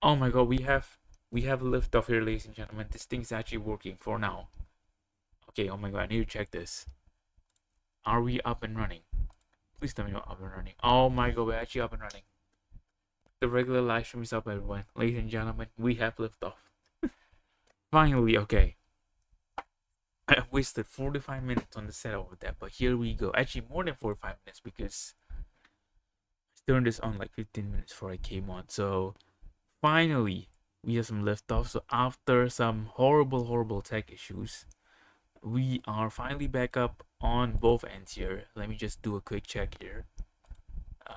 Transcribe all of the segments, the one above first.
Oh my god, we have lift off here, ladies and gentlemen. This thing's actually working for now. Okay, oh my god, I need to check this. Are we up and running? Please tell me we're up and running. Oh my god, we're actually up and running. The regular live stream is up, everyone. Ladies and gentlemen, we have lift off. Finally, okay. I wasted 45 minutes on the setup of that, but here we go. Actually, more than 45 minutes because I turned this on like 15 minutes before I came on. So finally, we have some liftoff. So after some horrible tech issues, we are finally back up on both ends here. Let me just do a quick check here.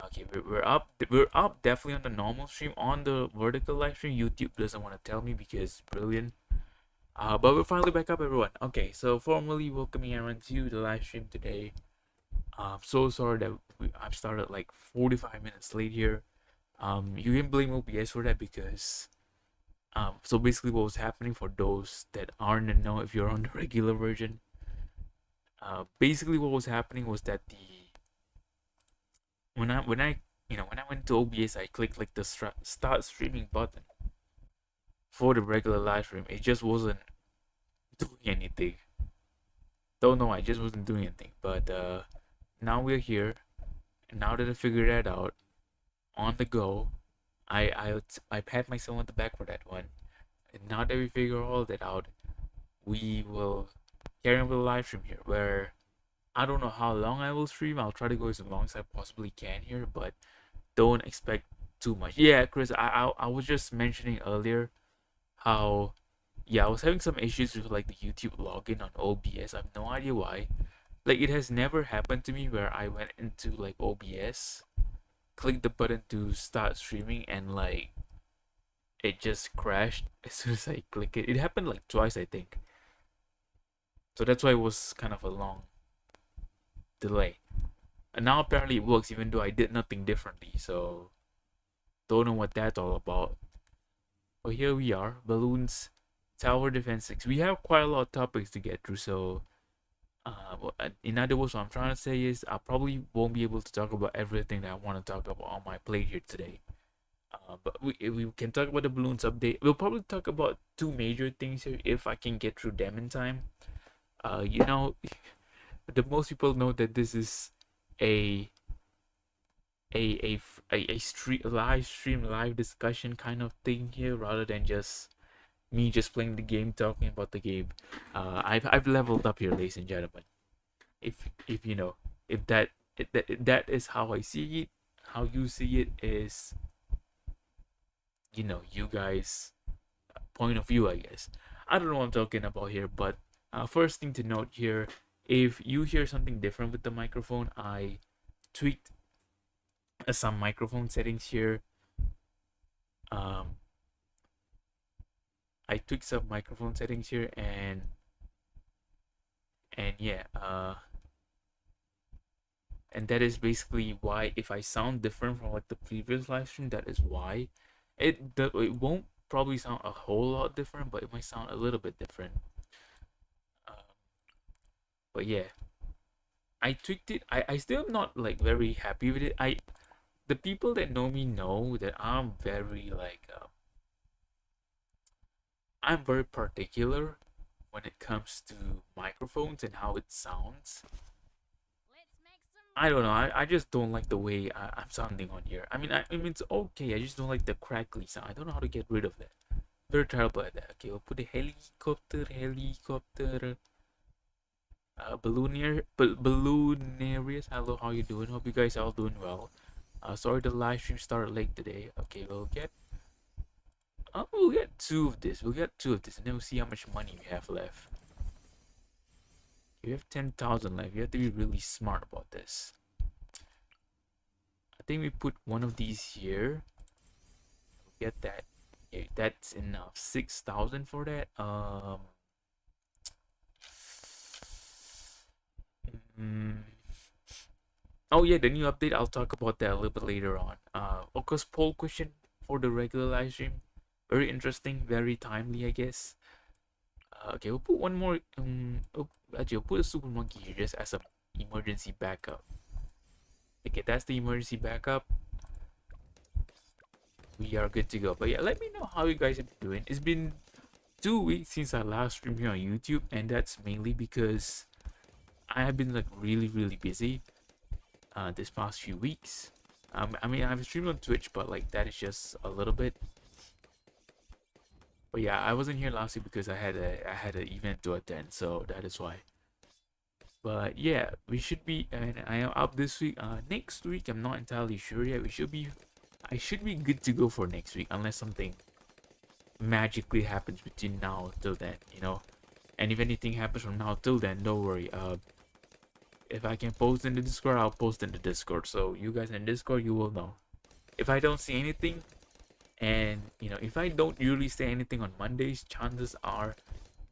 Okay, we're up. We're up definitely on the normal stream. On the vertical live stream, YouTube doesn't want to tell me because brilliant. But we're finally back up, everyone. Okay, so formally welcoming everyone to the live stream today. I'm so sorry that I've started like 45 minutes late here. You can blame OBS for that because so basically what was happening for those that aren't in know if you're on the regular version, basically what was happening was that the when I when I went to OBS, I clicked like the start streaming button for the regular live stream. It just wasn't doing anything. Don't know, I just wasn't doing anything. But now we're here. And now that I figured that out, on the go, I pat myself on the back for that one. And now that we figure all that out, we will carry on with the live stream here. Where I don't know how long I will stream. I'll try to go as long as I possibly can here, but don't expect too much. Yeah, Chris, I was just mentioning earlier how yeah I was having some issues with like the YouTube login on OBS. I have no idea why. Like it has never happened to me where I went into like OBS, clicked the button to start streaming, and like it just crashed as soon as I click it. It happened like twice, I think. So that's why it was kind of a long delay. And now apparently it works even though I did nothing differently. So don't know what that's all about. But here we are, Balloons Tower Defense 6. We have quite a lot of topics to get through, so in other words, what I'm trying to say is I probably won't be able to talk about everything that I want to talk about on my plate here today. But we can talk about the balloons update. We'll probably talk about two major things here if I can get through them in time. You know, the most people know that this is a live stream, live discussion kind of thing here, rather than just me just playing the game, talking about the game. I've leveled up here, ladies and gentlemen. If you know, if that is how I see it, how you see it is, you guys' point of view, I guess. I don't know what I'm talking about here, but first thing to note here, if you hear something different with the microphone, I tweaked some microphone settings here. I tweaked some microphone settings here, and yeah, and that is basically why if I sound different from like the previous live stream, that is why. It won't probably sound a whole lot different, but it might sound a little bit different. But yeah, I tweaked it. I still am not like very happy with it. The people that know me know that I'm very particular when it comes to microphones and how it sounds. I don't know. I just don't like the way I'm sounding on here. I mean it's okay. I just don't like the crackly sound. I don't know how to get rid of that. Very terrible at that. Okay, we'll put the helicopter. Balloonarius. Hello, how you doing? Hope you guys are all doing well. Sorry the live stream started late today. Okay, we'll get two of this. And then we'll see how much money we have left. We have 10,000 left. You have to be really smart about this. I think we put one of these here. Get that. Okay, that's enough. 6,000 for that. Oh yeah, the new update. I'll talk about that a little bit later on. Of course, poll question for the regular live stream. Very interesting, very timely, I guess. Okay, we'll put one more. Actually, we'll put a super monkey here just as a emergency backup. Okay, that's the emergency backup. we are good to go. But yeah, let me know how you guys have been doing. It's been 2 weeks since I last streamed here on YouTube, and that's mainly because I have been like really busy this past few weeks. I mean, I've streamed on Twitch, but like that is just a little bit. But yeah, I wasn't here last week because I had an event to attend, so that is why. But yeah, we should be, and I am up this week. Next week, I'm not entirely sure yet. I should be good to go for next week, unless something magically happens between now till then, you know. And if anything happens from now till then, don't worry. If I can post in the Discord, I'll post in the Discord. So you guys in Discord, you will know. If I don't see anything, and you know, if I don't usually say anything on Mondays, chances are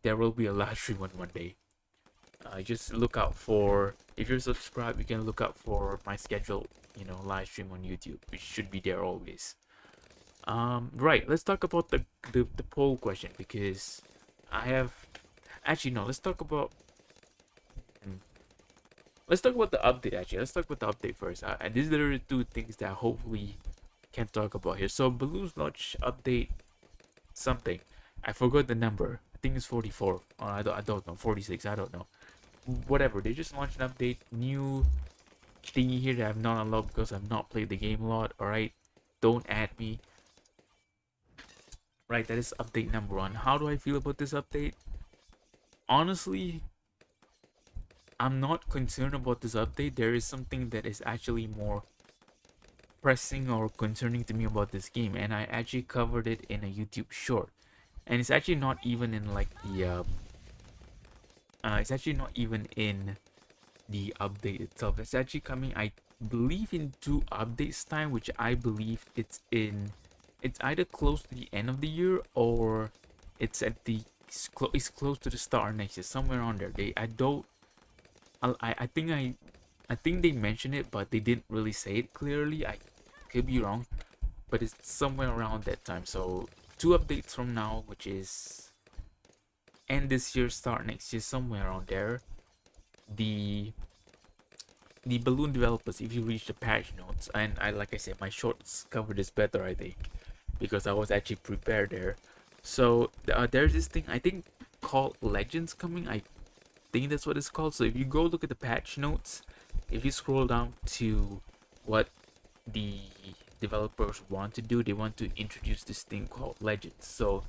there will be a live stream on Monday. Just look out for, if you're subscribed, you can look out for my schedule, you know, live stream on YouTube, which should be there always. Right, let's talk about the poll question, because I have, actually no, let's talk about the update. Actually, let's talk about the update first. And these are the two things that hopefully can talk about here. So Bloons launch update something, I forgot the number. I think it's 44. I don't know, 46. I don't know. Whatever. They just launched an update, new thingy here that I've not unlocked because I've not played the game a lot. All right, don't add me. Right, that is update number 1. How do I feel about this update? Honestly, I'm not concerned about this update. There is something that is actually more pressing or concerning to me about this game, and I actually covered it in a YouTube short. And it's actually not even in like the it's actually not even in the update itself. It's actually coming, I believe, in 2 updates time, which I believe it's either close to the end of the year, or it's at the it's close to the start of next year, somewhere on there. I think they mentioned it, but they didn't really say it clearly. I could be wrong, but it's somewhere around that time. So 2 updates from now, which is end this year, start next year, somewhere around there. The Bloons developers, if you reach the patch notes, and like I said, my shorts cover this better, I think, because I was actually prepared there. So there's this thing I think called Legends coming. I think that's what it's called. So if you go look at the patch notes, if you scroll down to what the developers want to do, they want to introduce this thing called Legends. So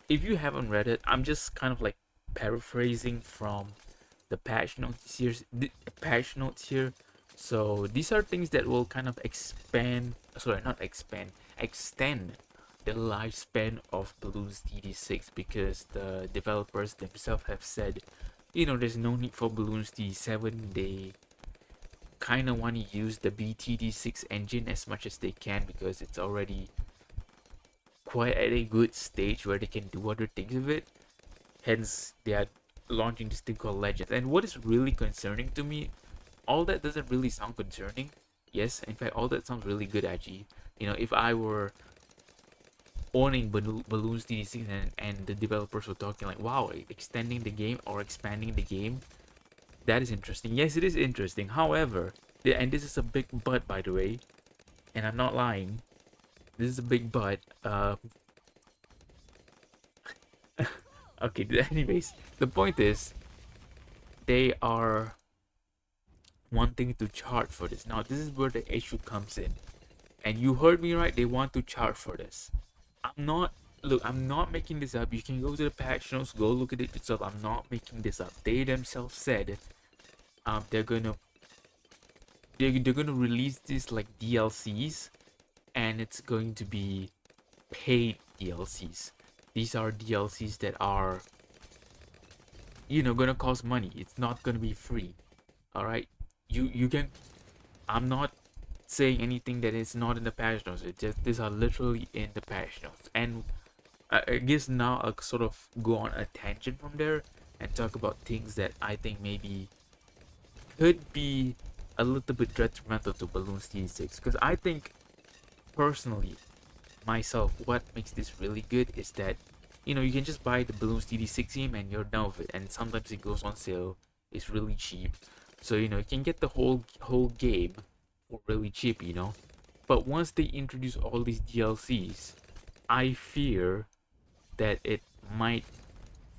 if you haven't read it, I'm just kind of like paraphrasing from the patch notes here. So these are things that will kind of extend the lifespan of Bloons TD 6, because the developers themselves have said, you know, there's no need for Bloons TD 7. They kind of want to use the BTD6 engine as much as they can, because it's already quite at a good stage where they can do other things with it. Hence, they are launching this thing called Legends. And what is really concerning to me, all that doesn't really sound concerning. Yes, in fact, all that sounds really good actually. You know, if I were owning Bloons TD 6 and the developers were talking like, wow, extending the game or expanding the game, that is interesting. Yes, it is interesting. However, and this is a big but, by the way, and I'm not lying, this is a big but. Okay, anyways, the point is, they are wanting to charge for this. Now, this is where the issue comes in. And you heard me right, they want to charge for this. I'm not making this up. You can go to the patch notes, go look at it yourself. I'm not making this up. They themselves said they're gonna release this like DLCs, and it's going to be paid DLCs. These are DLCs that are, you know, gonna cost money. It's not gonna be free. All right, you can. I'm not saying anything that is not in the patch notes. It's just these are literally in the patch notes. And I guess now I'll sort of go on a tangent from there and talk about things that I think maybe could be a little bit detrimental to Bloons TD 6. Because I think personally, myself, what makes this really good is that, you know, you can just buy the Bloons TD 6 game and you're done with it. And sometimes it goes on sale. It's really cheap. So, you know, you can get the whole game for really cheap, you know. But once they introduce all these DLCs, I fear that it might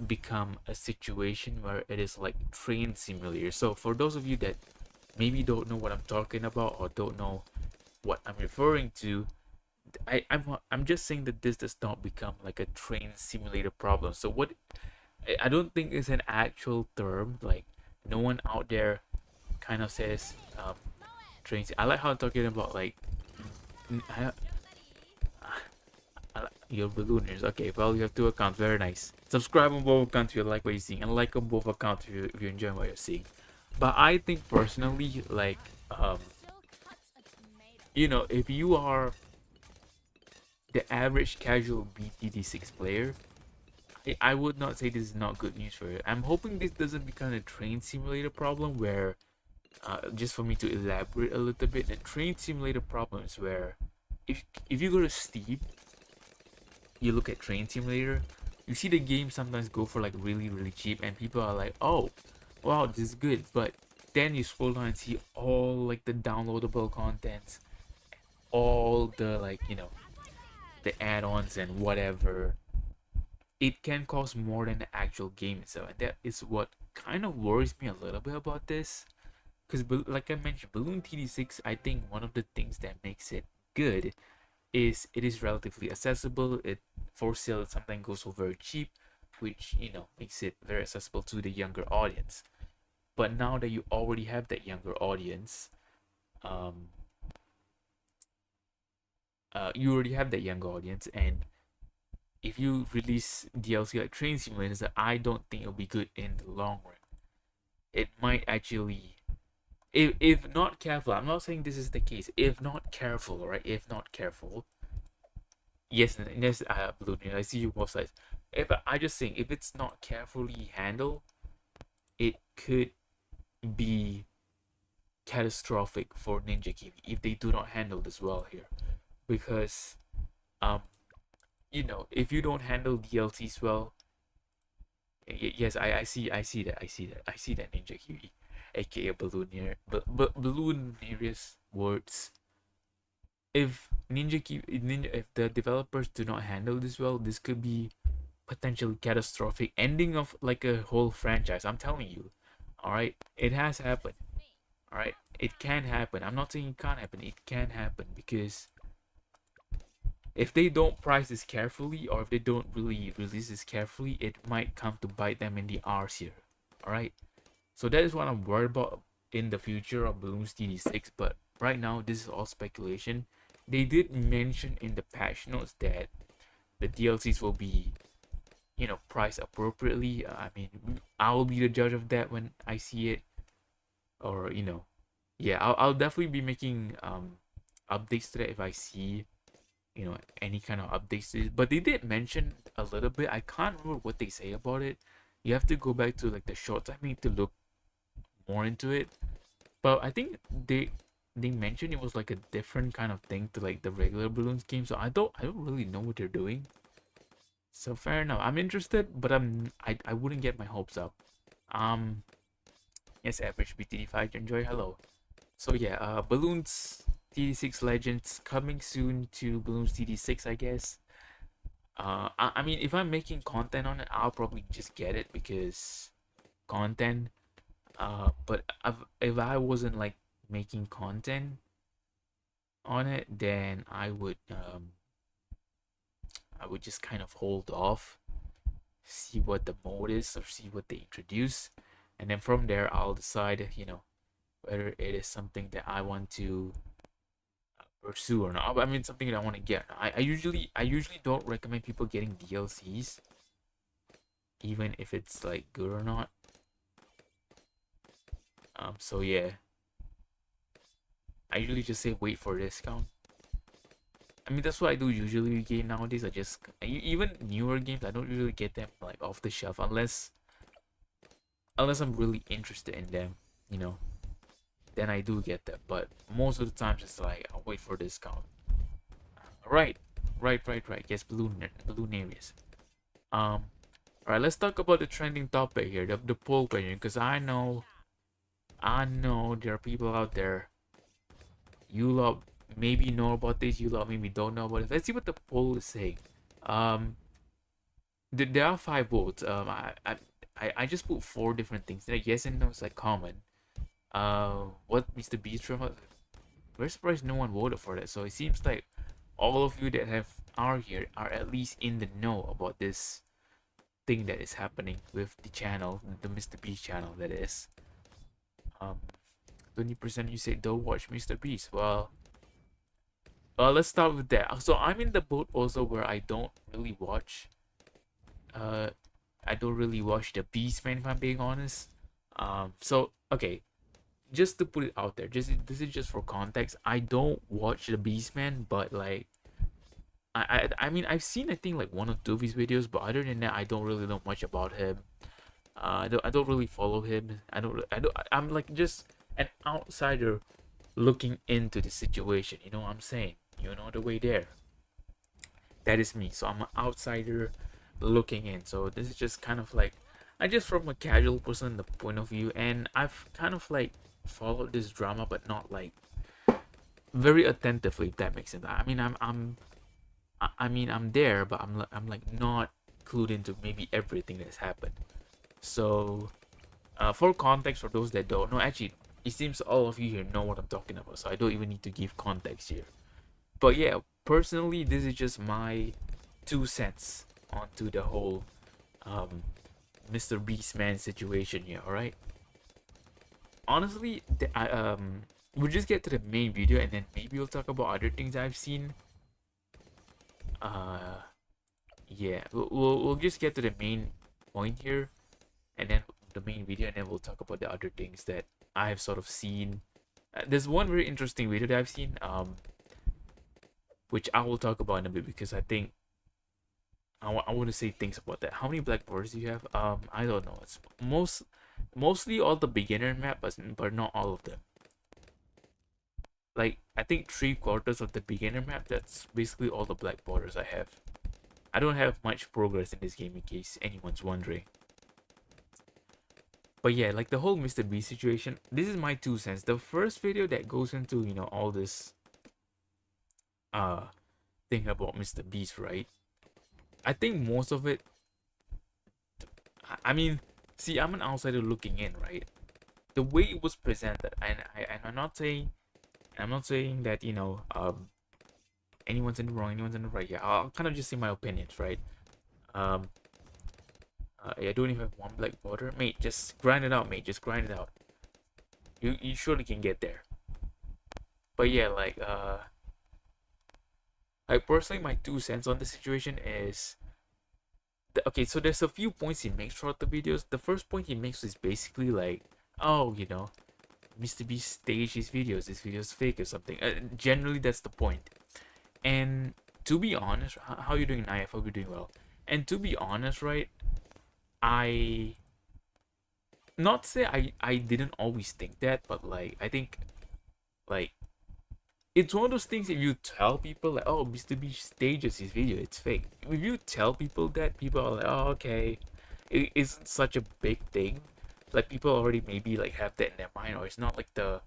become a situation where it is like train simulator. So for those of you that maybe don't know what I'm talking about or don't know what I'm referring to, I'm just saying that this does not become like a train simulator problem. So what I don't think is an actual term. Like no one out there kind of says trains. I like how I'm talking about like I, your ballooners. Okay, well you have two accounts. Very nice. Subscribe on both accounts if you like what you're seeing, and like on both accounts if you enjoy what you're seeing. But I think personally, like if you are the average casual BTD6 player, I would not say this is not good news for you. I'm hoping this doesn't become a train simulator problem where, just for me to elaborate a little bit, the train simulator problem is where if you go to Steam, you look at train simulator, you see the game sometimes go for like really cheap, and people are like, oh, wow, this is good. But then you scroll down and see all like the downloadable contents, all the like the add-ons and whatever. It can cost more than the actual game itself, and that is what kind of worries me a little bit about this. Because like I mentioned, Bloons TD6, I think one of the things that makes it good is it is relatively accessible. It for sale sometimes goes for very cheap, which makes it very accessible to the younger audience. But now that you already have that younger audience, you already have that younger audience, and if you release DLC like Train Simulators, I don't think it'll be good in the long run. It might actually, if not careful, I'm not saying this is the case. If not careful, right? If not careful, yes, I have Bloon. I see you both sides. If I just saying, if it's not carefully handled, it could be catastrophic for Ninja Kiwi if they do not handle this well here, because if you don't handle DLCs well, yes, I see that Ninja Kiwi, aka Ballooneer, but Ballooneerius words. If if the developers do not handle this well, this could be potentially catastrophic ending of like a whole franchise. I'm telling you, all right, it has happened. All right, it can happen. I'm not saying it can't happen. It can happen because if they don't price this carefully, or if they don't really release this carefully, it might come to bite them in the arse here. All right, so that is what I'm worried about in the future of Bloons TD6. But right now, this is all speculation. They did mention in the patch notes that the DLCs will be, priced appropriately. I mean, I'll be the judge of that when I see it, or yeah, I'll definitely be making updates to that if I see any kind of updates to it. But they did mention a little bit. I can't remember what they say about it. You have to go back to like the shorts I made to look more into it. But I think they mentioned it was like a different kind of thing to like the regular Bloons game. So I don't really know what they're doing. So fair enough. I'm interested, but I wouldn't get my hopes up. Yes, average BTD5 enjoy. Hello. So yeah, Bloons TD6 Legends coming soon to Bloons TD6, I guess. I mean, if I'm making content on it, I'll probably just get it because content. But if I wasn't like making content on it, then I would just kind of hold off, see what the mode is or see what they introduce, and then from there I'll decide, whether it is something that I want to pursue or not. I mean, something that I want to get. I usually don't recommend people getting DLCs, even if it's like good or not. So yeah, I usually just say wait for a discount. I mean, that's what I do usually with game nowadays. I just even newer games, I don't usually get them like off the shelf unless I'm really interested in them, then I do get them. But most of the times it's like I'll wait for a discount. Right. Yes, balloon areas. All right, let's talk about the trending topic here, the poll question, because I know there are people out there. You love maybe know about this, you lot maybe don't know about it. Let's see what the poll is saying. Um, there are 5 votes. I just put 4 different things. Like yes and no is like common. What Mr. Beast from? We're surprised no one voted for that. So it seems like all of you that are here are at least in the know about this thing that is happening with the channel, the Mr. Beast channel. That is. 20% you say don't watch Mr. Beast. Well, let's start with that. So I'm in the boat also where I don't really watch. I don't really watch the Beast, man. If I'm being honest. So okay, just to put it out there, this is just for context. I don't watch the Beastman, but like I mean I've seen I think like 1 or 2 of his videos, but other than that I don't really know much about him. I don't really follow him. I'm like just an outsider looking into the situation. You know what I'm saying? You know the way there. That is me. So I'm an outsider looking in. So this is just kind of like I just from a casual person the point of view, and I've kind of like followed this drama, but not like very attentively. If that makes sense. I mean I'm there, but I'm like not clued into maybe everything that's happened. So for context, for those that don't know, actually it seems all of you here know what I'm talking about, so I don't even need to give context here. But yeah, personally, this is just my 2 cents onto the whole Mr. Beastman situation here. All right. Honestly, we'll just get to the main video, and then maybe we'll talk about other things I've seen. Yeah, we'll just get to the main point here, and then the main video, and then we'll talk about the other things that I have sort of seen. There's one very interesting video that I've seen, which I will talk about in a bit because I think I want to say things about that. How many black borders do you have? I don't know. It's mostly all the beginner map, but not all of them. Like I think 3/4 of the beginner map. That's basically all the black borders I have. I don't have much progress in this game, in case anyone's wondering. But yeah, like the whole Mr. Beast situation, this is my 2 cents. The first video that goes into, you know, all this thing about Mr. Beast, right? I think most of it, I mean, see, I'm an outsider looking in, right? The way it was presented, and I'm not saying that, you know, anyone's in the wrong, anyone's in the right. Yeah, I'll kind of just say my opinions, right? I don't even have 1 black border, mate. Just grind it out, mate. Just grind it out. You surely can get there. But yeah, like personally, my 2 cents on the situation is okay. So there's a few points he makes throughout the videos. The first point he makes is basically like, oh, you know, Mr. Beast staged his videos. This video's fake or something. Generally, that's the point. And to be honest, how you doing, IF? Hope you're doing well. And to be honest, right, I not say I didn't always think that, but like I think like it's one of those things. If you tell people like, oh, Mr. Beast stages his video, it's fake. If you tell people that, people are like, oh, okay, it isn't such a big thing. Like people already maybe like have that in their mind, or it's not like the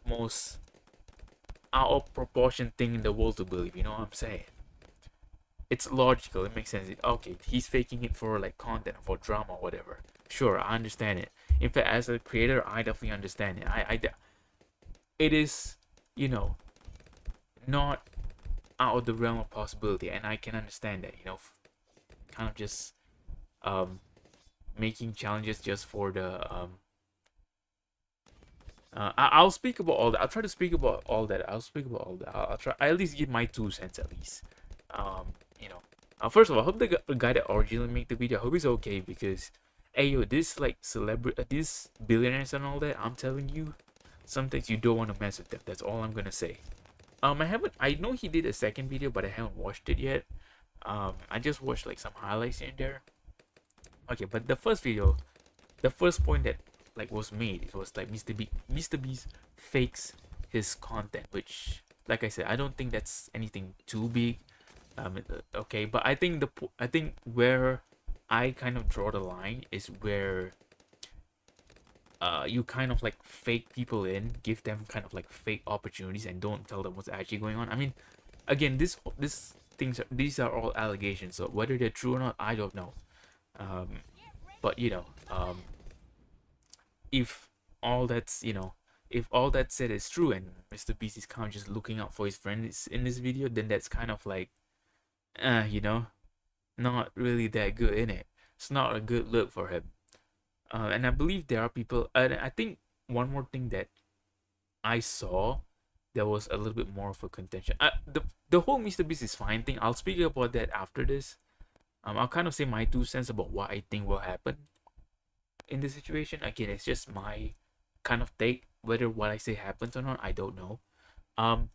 most out of proportion thing in the world to believe. You know what I'm saying? It's logical. It makes sense. Okay, he's faking it for like content, for drama, whatever. Sure, I understand it. In fact, as a creator, I definitely understand it. It is, you know, not out of the realm of possibility, and I can understand that. You know, kind of just making challenges just for the I'll speak about all that. I'll try to speak about all that. I'll speak about all that. I'll try. I at least give my 2 cents at least. You know, first of all, I hope the guy that originally made the video, I hope he's okay, because, hey yo, this like celebrity, these billionaires and all that, I'm telling you, sometimes you don't want to mess with them. That's all I'm gonna say. I know he did a second video, but I haven't watched it yet. I just watched like some highlights in there. Okay, but the first video, the first point that like was made, it was like Mr. Beast fakes his content, which, like I said, I don't think that's anything too big. Okay, but I think I think where I kind of draw the line is where you kind of like fake people in, give them kind of like fake opportunities, and don't tell them what's actually going on. I mean, again, these are all allegations, so whether they're true or not, I don't know. Um, but if all that's if all that said is true, and Mr. Beast is kind of just looking out for his friends in this video, then that's kind of like, you know, not really that good in it. It's not a good look for him. And I believe there are people, and I think one more thing that I saw that was a little bit more of a contention. The whole Mr. Beast is fine thing, I'll speak about that after this. I'll kind of say my 2 cents about what I think will happen in this situation. Again, it's just my kind of take. Whether what I say happens or not, I don't know. Um,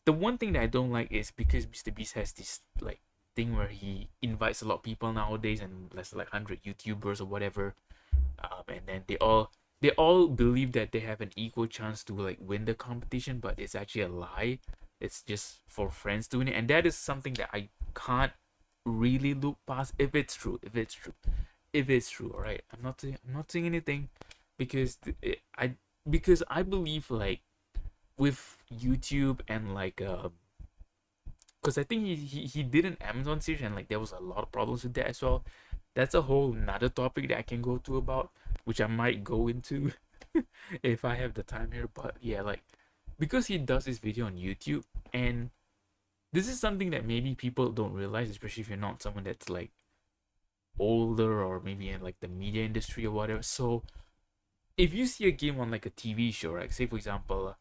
the one thing that I don't like is because Mr. Beast has this like thing where he invites a lot of people nowadays, and less like 100 YouTubers or whatever, and then they all believe that they have an equal chance to like win the competition, but it's actually a lie. It's just for friends doing it, and that is something that I can't really look past. If it's true, all right. I'm not saying anything, because because I believe like with YouTube and like because I think he did an Amazon series, and like there was a lot of problems with that as well. That's a whole nother topic that I can go to about, which I might go into if I have the time here. But yeah, like because he does this video on YouTube, and this is something that maybe people don't realize, especially if you're not someone that's like older or maybe in like the media industry or whatever. So if you see a game on like a TV show, right? Say for example,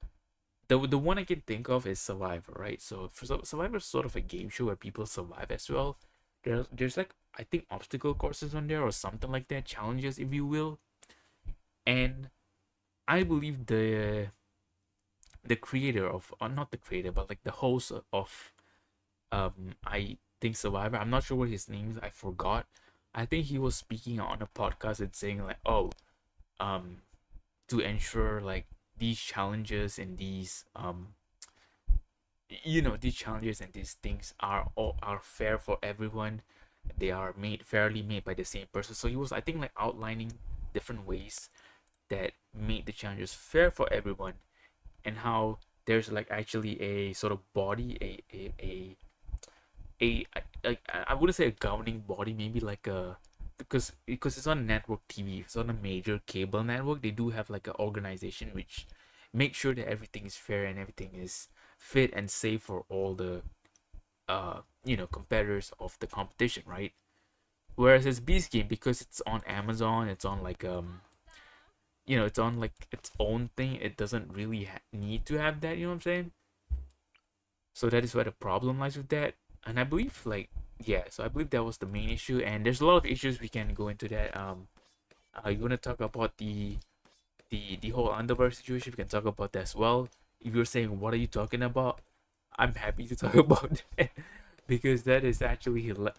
the one I can think of is Survivor, right? So for Survivor is sort of a game show where people survive as well. There's like I think obstacle courses on there or something like that, challenges if you will. And I believe the creator of, or not the creator, but like the host of I think Survivor. I'm not sure what his name is. I forgot. I think he was speaking on a podcast and saying like, oh, um, to ensure like these challenges and these challenges and these things are fair for everyone. They are fairly made by the same person. So he was, I think, like outlining different ways that made the challenges fair for everyone, and how there's like actually a sort of body, I wouldn't say a governing body, maybe like a, because it's on network TV, it's on a major cable network. They do have like an organization which makes sure that everything is fair and everything is fit and safe for all the competitors of the competition, right? Whereas this Beast game, because it's on Amazon, it's on like it's on like its own thing. It doesn't really need to have that. You know what I'm saying? So that is where the problem lies with that. And I believe like yeah, so I believe that was the main issue. And there's a lot of issues, we can go into that. You want to talk about the whole underwear situation? We can talk about that as well. If you're saying what are you talking about, I'm happy to talk about that, because that is actually well,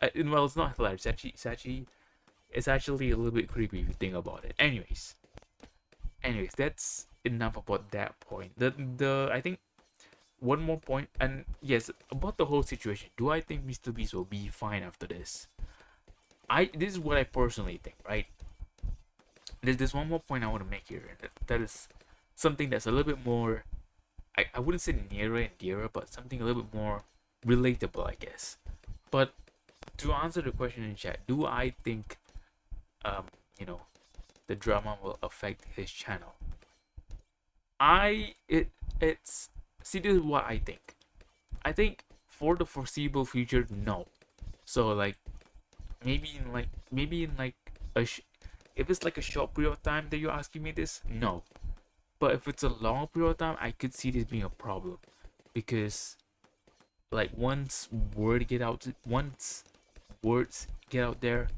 it's not hilarious. It's actually a little bit creepy if you think about it. Anyways, that's enough about that point. The I think one more point, and yes, about the whole situation. Do I think Mr. Beast will be fine after this? This is what I personally think, right? There's one more point I want to make here, and that is something that's a little bit more, I wouldn't say nearer and dearer, but something a little bit more relatable, I guess. But to answer the question in chat, do I think um you know the drama will affect his channel? It's see, this is what I think. I think for the foreseeable future, no. So like maybe in like if it's like a short period of time that you're asking me this, no. But if it's a long period of time, I could see this being a problem, because like once words get out there,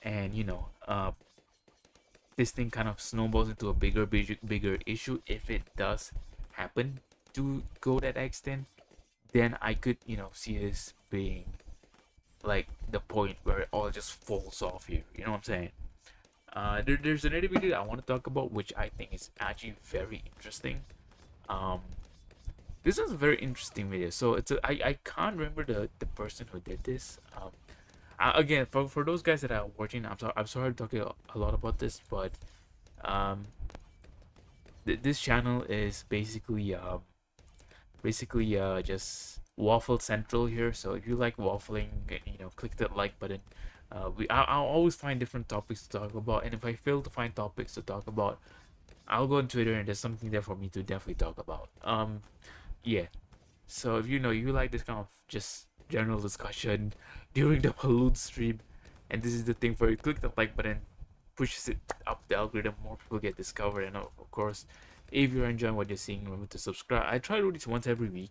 and this thing kind of snowballs into a bigger issue. If it does happen to go that extent, then I could see this being like the point where it all just falls off here. You know what I'm saying? There's another video that I want to talk about, which I think is actually very interesting. This is a very interesting video. So I can't remember the person who did this. Again, for those guys that are watching, I'm sorry to talk a lot about this, but this channel is basically just waffle central here. So if you like waffling, click that like button. I'll always find different topics to talk about, and if I fail to find topics to talk about, I'll go on Twitter and there's something there for me to definitely talk about. Yeah. So if you like this kind of just general discussion during the balloon stream, and this is the thing for you, click the like button, pushes it up the algorithm, more people get discovered, and of course, if you're enjoying what you're seeing, remember to subscribe. I try to do this once every week.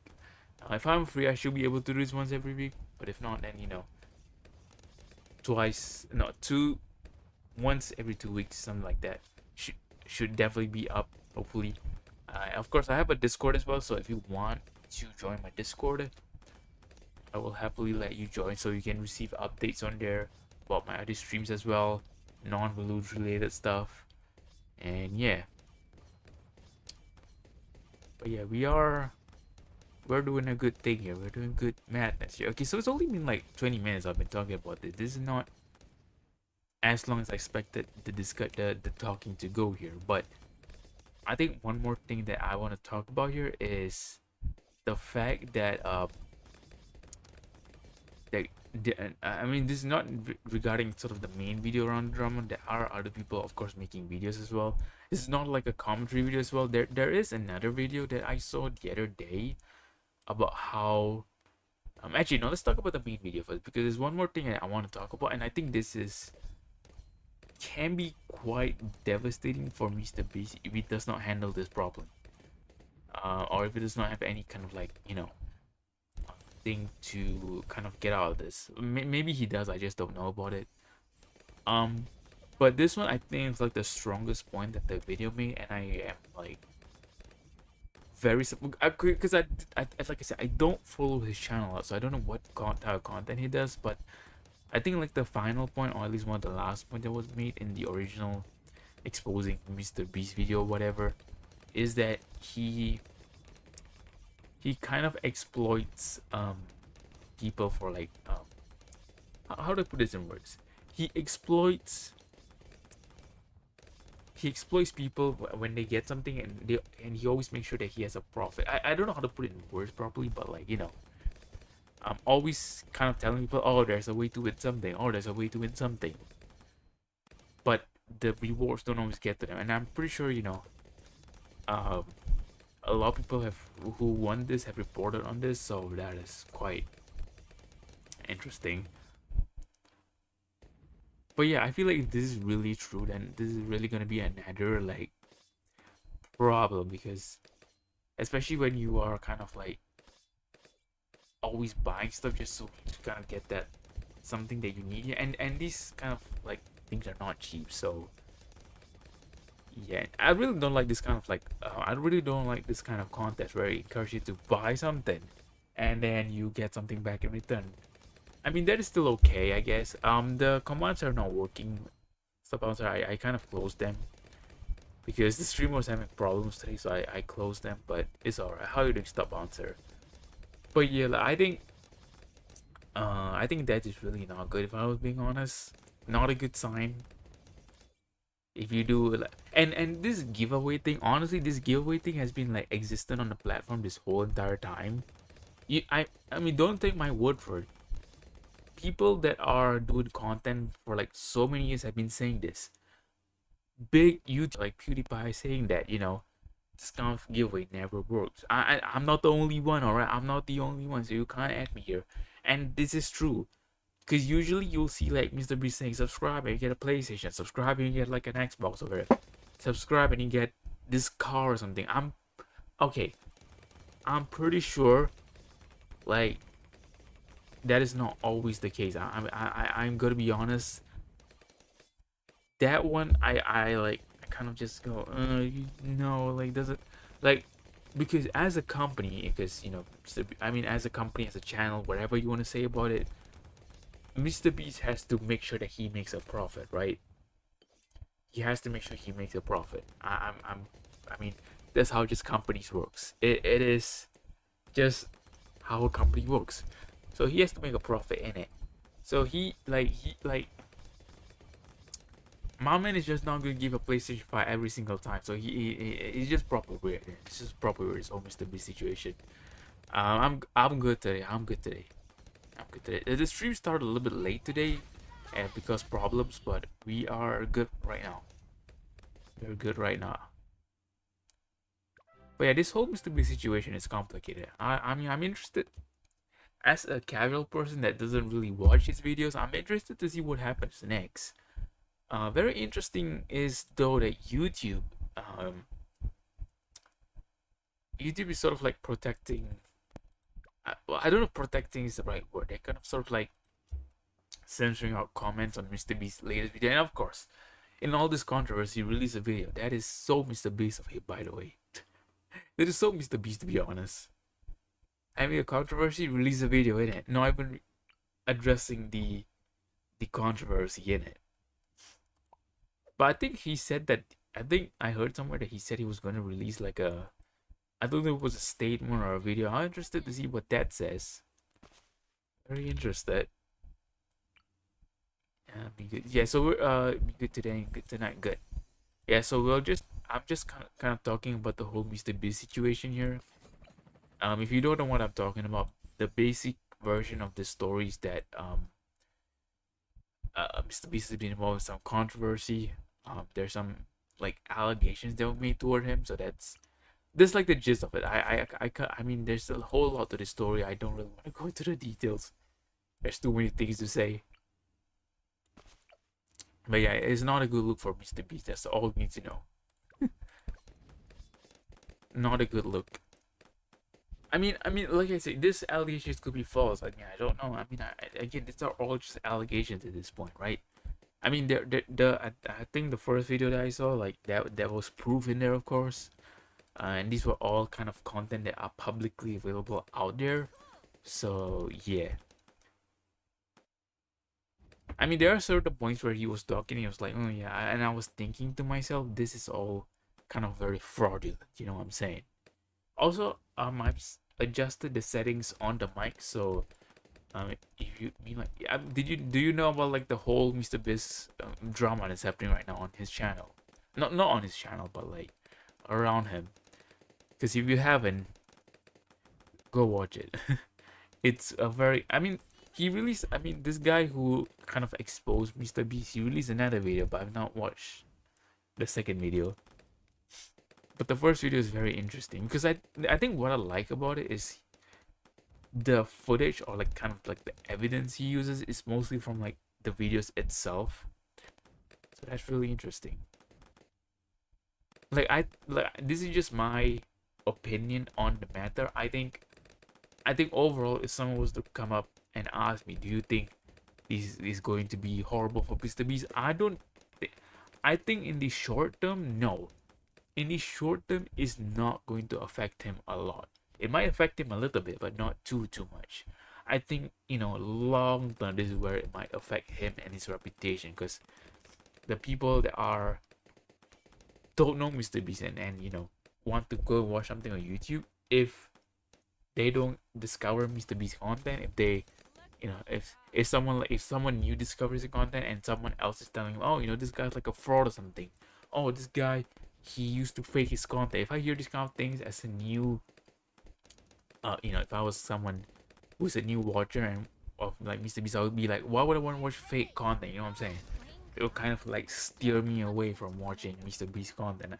If I'm free, I should be able to do this once every week, but if not, then once every 2 weeks, something like that. Should definitely be up, hopefully. Of course, I have a Discord as well, so if you want to join my Discord, I will happily let you join, so you can receive updates on there about my other streams as well, non-balloons related stuff. And yeah, but yeah, we're doing a good thing here. We're doing good madness here. Okay, so it's only been like 20 minutes I've been talking about this. This is not as long as I expected the talking to go here, but I think one more thing that I want to talk about here is the fact that I mean, this is not regarding sort of the main video around drama. There are other people, of course, making videos as well. This is not like a commentary video as well. There is another video that I saw the other day about how actually no, let's talk about the main video first, because there's one more thing that I want to talk about, and I think this can be quite devastating for Mr. Beast if he does not handle this properly, or if he does not have any kind of like thing to kind of get out of this. Maybe he does, I just don't know about it. But this one I think is like the strongest point that the video made, and I am like very because I like I said, I don't follow his channel, so I don't know what type of content he does, but I think like the final point, or at least one of the last point that was made in the original exposing Mr. Beast video or whatever, is that he kind of exploits people for like how do I put this in words? He exploits people when they get something, and he always makes sure that he has a profit. I don't know how to put it in words properly, but like I'm always kind of telling people, oh, there's a way to win something, oh, there's a way to win something, but the rewards don't always get to them. And I'm pretty sure a lot of people who won this have reported on this, so that is quite interesting. But yeah, I feel like if this is really true, then this is really gonna be another like problem, because especially when you are kind of like always buying stuff just so to kind of get that something that you need, and these kind of like things are not cheap. So yeah, I really don't like this kind of like I really don't like this kind of contest where it encourages you to buy something and then you get something back in return. I mean, that is still okay, I guess. The commands are not working. Stop answer. I kind of closed them because the stream was having problems today, so I closed them. But it's alright. How are you doing, stop answer? But yeah, like, I think that is really not good. If I was being honest, not a good sign. If you do and this giveaway thing, honestly, this giveaway thing has been like existent on the platform this whole entire time. I mean, don't take my word for it. People that are doing content for like so many years have been saying this. Big YouTube like PewDiePie saying that this kind of giveaway never works. I'm not the only one, alright? I'm not the only one, so you can't add me here. And this is true. Because usually you'll see like Mr. Beast saying subscribe and you get a PlayStation, subscribe and you get like an Xbox over there, subscribe and you get this car or something. I'm pretty sure like that is not always the case. I'm gonna be honest. That one I like kind of just go like does it like, because as a company, because I mean as a company, as a channel, whatever you want to say about it, Mr. Beast has to make sure that he makes a profit, right? He has to make sure he makes a profit. I mean, that's how just companies works. It is just how a company works. So he has to make a profit in it. So he My man is just not gonna give a PlayStation 5 every single time. So he's just proper weird. It's just proper weird. It's almost the big situation. I'm good today. I'm good today. I'm good today. The stream started a little bit late today, because problems, but we are good right now. We're good right now. But yeah, this whole Mr. Beast situation is complicated. I mean, I'm interested as a casual person that doesn't really watch his videos. I'm interested to see what happens next. Very interesting is though that um, YouTube is sort of like protecting. Well, I don't know if protecting is the right word. They're kind of sort of like censoring out comments on Mr. Beast's latest video, and of course, in all this controversy, release a video that is so Mr. Beast of him, by the way. That is so Mr. Beast, to be honest. Having a controversy, release a video in it, not even addressing the controversy in it. But I think he said that. I think I heard somewhere that he said he was going to release like a. I don't know if it was a statement or a video. I'm interested to see what that says. Very interested. Yeah, be good. Yeah, so we're be good today, good tonight, good. Yeah, so I'm just kind of talking about the whole Mr. Beast situation here. If you don't know what I'm talking about, the basic version of the story is that Mr. Beast has been involved in some controversy. There's some like allegations that were made toward him, so that's like the gist of it. I mean, there's a whole lot to the story. I don't really want to go into the details. There's too many things to say. But yeah, it's not a good look for Mr. Beast. That's all we need to know. Not a good look. I mean, like I said, this allegations could be false. I mean, I don't know. I mean, again, these are all just allegations at this point, right? I mean, I think the first video that I saw, like that was proof in there, of course, and these were all kind of content that are publicly available out there. So yeah. I mean, there are certain points where he was talking. He was like, "Oh yeah," and I was thinking to myself, "This is all kind of very fraudulent." You know what I'm saying? Also, I've adjusted the settings on the mic, so if you mean like, do you know about like the whole Mr. Beast drama that's happening right now on his channel? Not on his channel, but like around him. Because if you haven't, go watch it. It's a very, I mean, he released. I mean, this guy who kind of exposed Mr. Beast, he released another video, but I've not watched the second video. But the first video is very interesting because I think what I like about it is the footage, or like kind of like the evidence he uses, is mostly from like the videos itself. So that's really interesting. Like this is just my opinion on the matter. I think overall, if someone was to come up and ask me, do you think this is going to be horrible for Mr. Beast? I think in the short term, no. In the short term, is not going to affect him a lot. It might affect him a little bit, but not too much. I think, long term, this is where it might affect him and his reputation, because the people that don't know Mr. Beast and want to go watch something on YouTube, if they don't discover Mr. Beast content, if they if someone new discovers the content and someone else is telling them, oh, this guy's like a fraud or something, oh, this guy, he used to fake his content. If I hear these kind of things as a new if I was someone who's a new watcher and of like Mr. Beast, I would be like, why would I want to watch fake content? You know what I'm saying? It will kind of like steer me away from watching Mr. Beast content.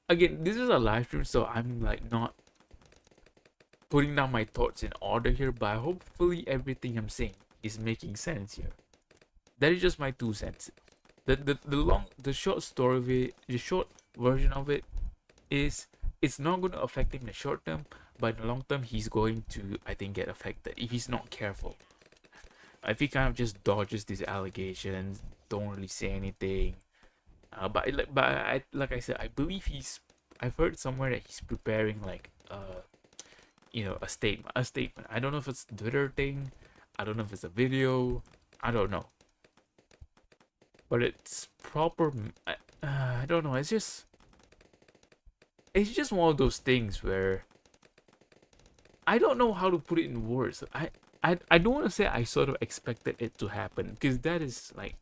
Again, this is a live stream, so I'm like not putting down my thoughts in order here, but hopefully everything I'm saying is making sense here. That is just my 2 cents. The short story of it, the short version of it is, it's not going to affect him in the short term, but in the long term he's going to, I think, get affected if he's not careful. If he kind of just dodges these allegations, don't really say anything. But like I said, I believe I've heard somewhere that he's preparing like a statement. I don't know if it's a Twitter thing, I don't know if it's a video, I don't know, but it's proper. I don't know, it's just one of those things where I don't know how to put it in words. I don't want to say I sort of expected it to happen, because that is like,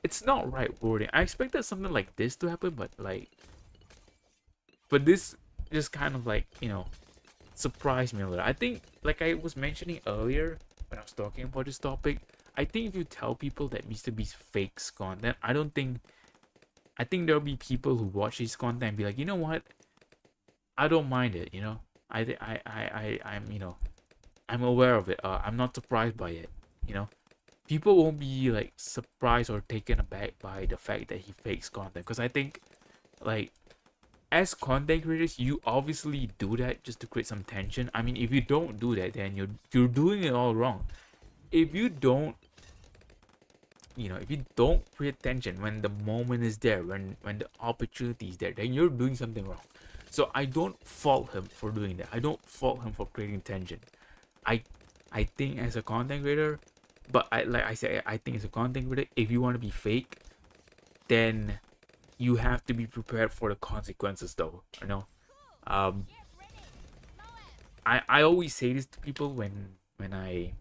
it's not right wording. I expected something like this to happen, but this just kind of like, surprised me a little. I think, like I was mentioning earlier when I was talking about this topic, I think if you tell people that Mr. Beast fakes content, I think there'll be people who watch his content and be like, you know what? I don't mind it, I'm aware of it. I'm not surprised by it, you know. People won't be like surprised or taken aback by the fact that he fakes content, because I think, like, as content creators, you obviously do that just to create some tension. I mean, if you don't do that, then you're doing it all wrong. If you don't, if you don't create tension when the moment is there, when the opportunity is there, then you're doing something wrong. So I don't fault him for doing that. I don't fault him for creating tension. I I think as a content creator, but like I said, I think as a content creator, if you want to be fake, then you have to be prepared for the consequences, though. Um, I always say this to people when I,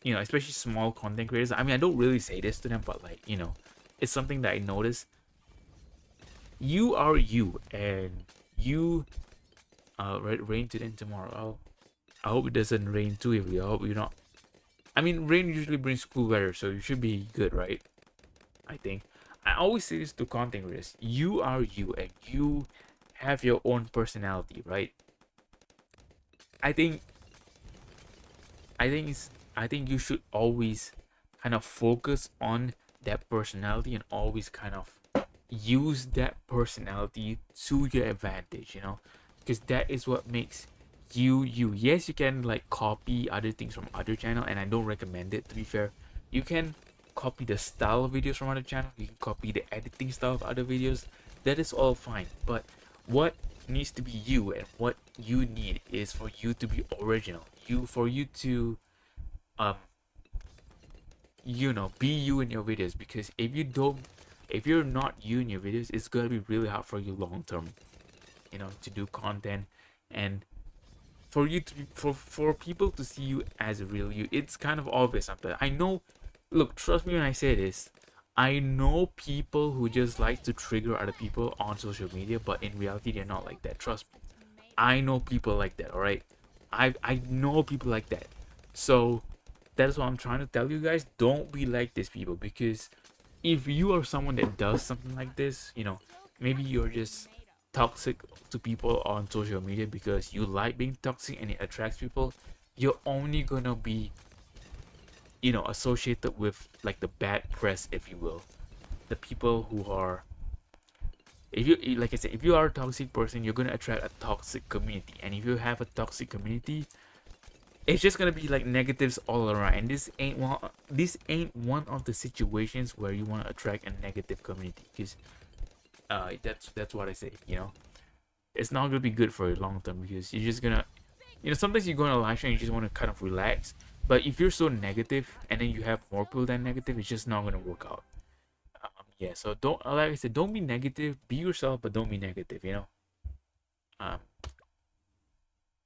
especially small content creators. I mean, I don't really say this to them, but like, it's something that I notice. You are you, and you rain today and tomorrow. I hope it doesn't rain too heavily. I hope you're not. I mean, rain usually brings cool weather, so you should be good, right? I think. I always say this to content creators. You are you, and you have your own personality, right? I think I think you should always kind of focus on that personality and always kind of use that personality to your advantage, because that is what makes you you. Yes, you can like copy other things from other channel, and I don't recommend it, to be fair. You can copy the style of videos from other channel, you can copy the editing style of other videos. That is all fine, but what needs to be you, and what you need is for you to be original, for you to um be you in your videos. Because if you're not you in your videos, it's gonna be really hard for you long term, to do content, and for you to for people to see you as a real you. It's kind of obvious sometimes. I know. Look, trust me when I say this. I know people who just like to trigger other people on social media, but in reality, they're not like that. Trust me. I know people like that. All right. I know people like that. So that's what I'm trying to tell you guys. Don't be like these people, because if you are someone that does something like this, maybe you're just toxic to people on social media because you like being toxic and it attracts people. You're only gonna be, associated with like the bad press, if you will. The people who are, if you, like I said, if you are a toxic person, you're gonna attract a toxic community, and if you have a toxic community, it's just gonna be like negatives all around. And this ain't one of the situations where you want to attract a negative community, because that's what I say. It's not gonna be good for you long term, because you're just gonna, sometimes you go on a live stream and you just want to kind of relax. But if you're so negative and then you have more people than negative, it's just not gonna work out. Yeah. So don't, like I said, don't be negative. Be yourself, but don't be negative. Um,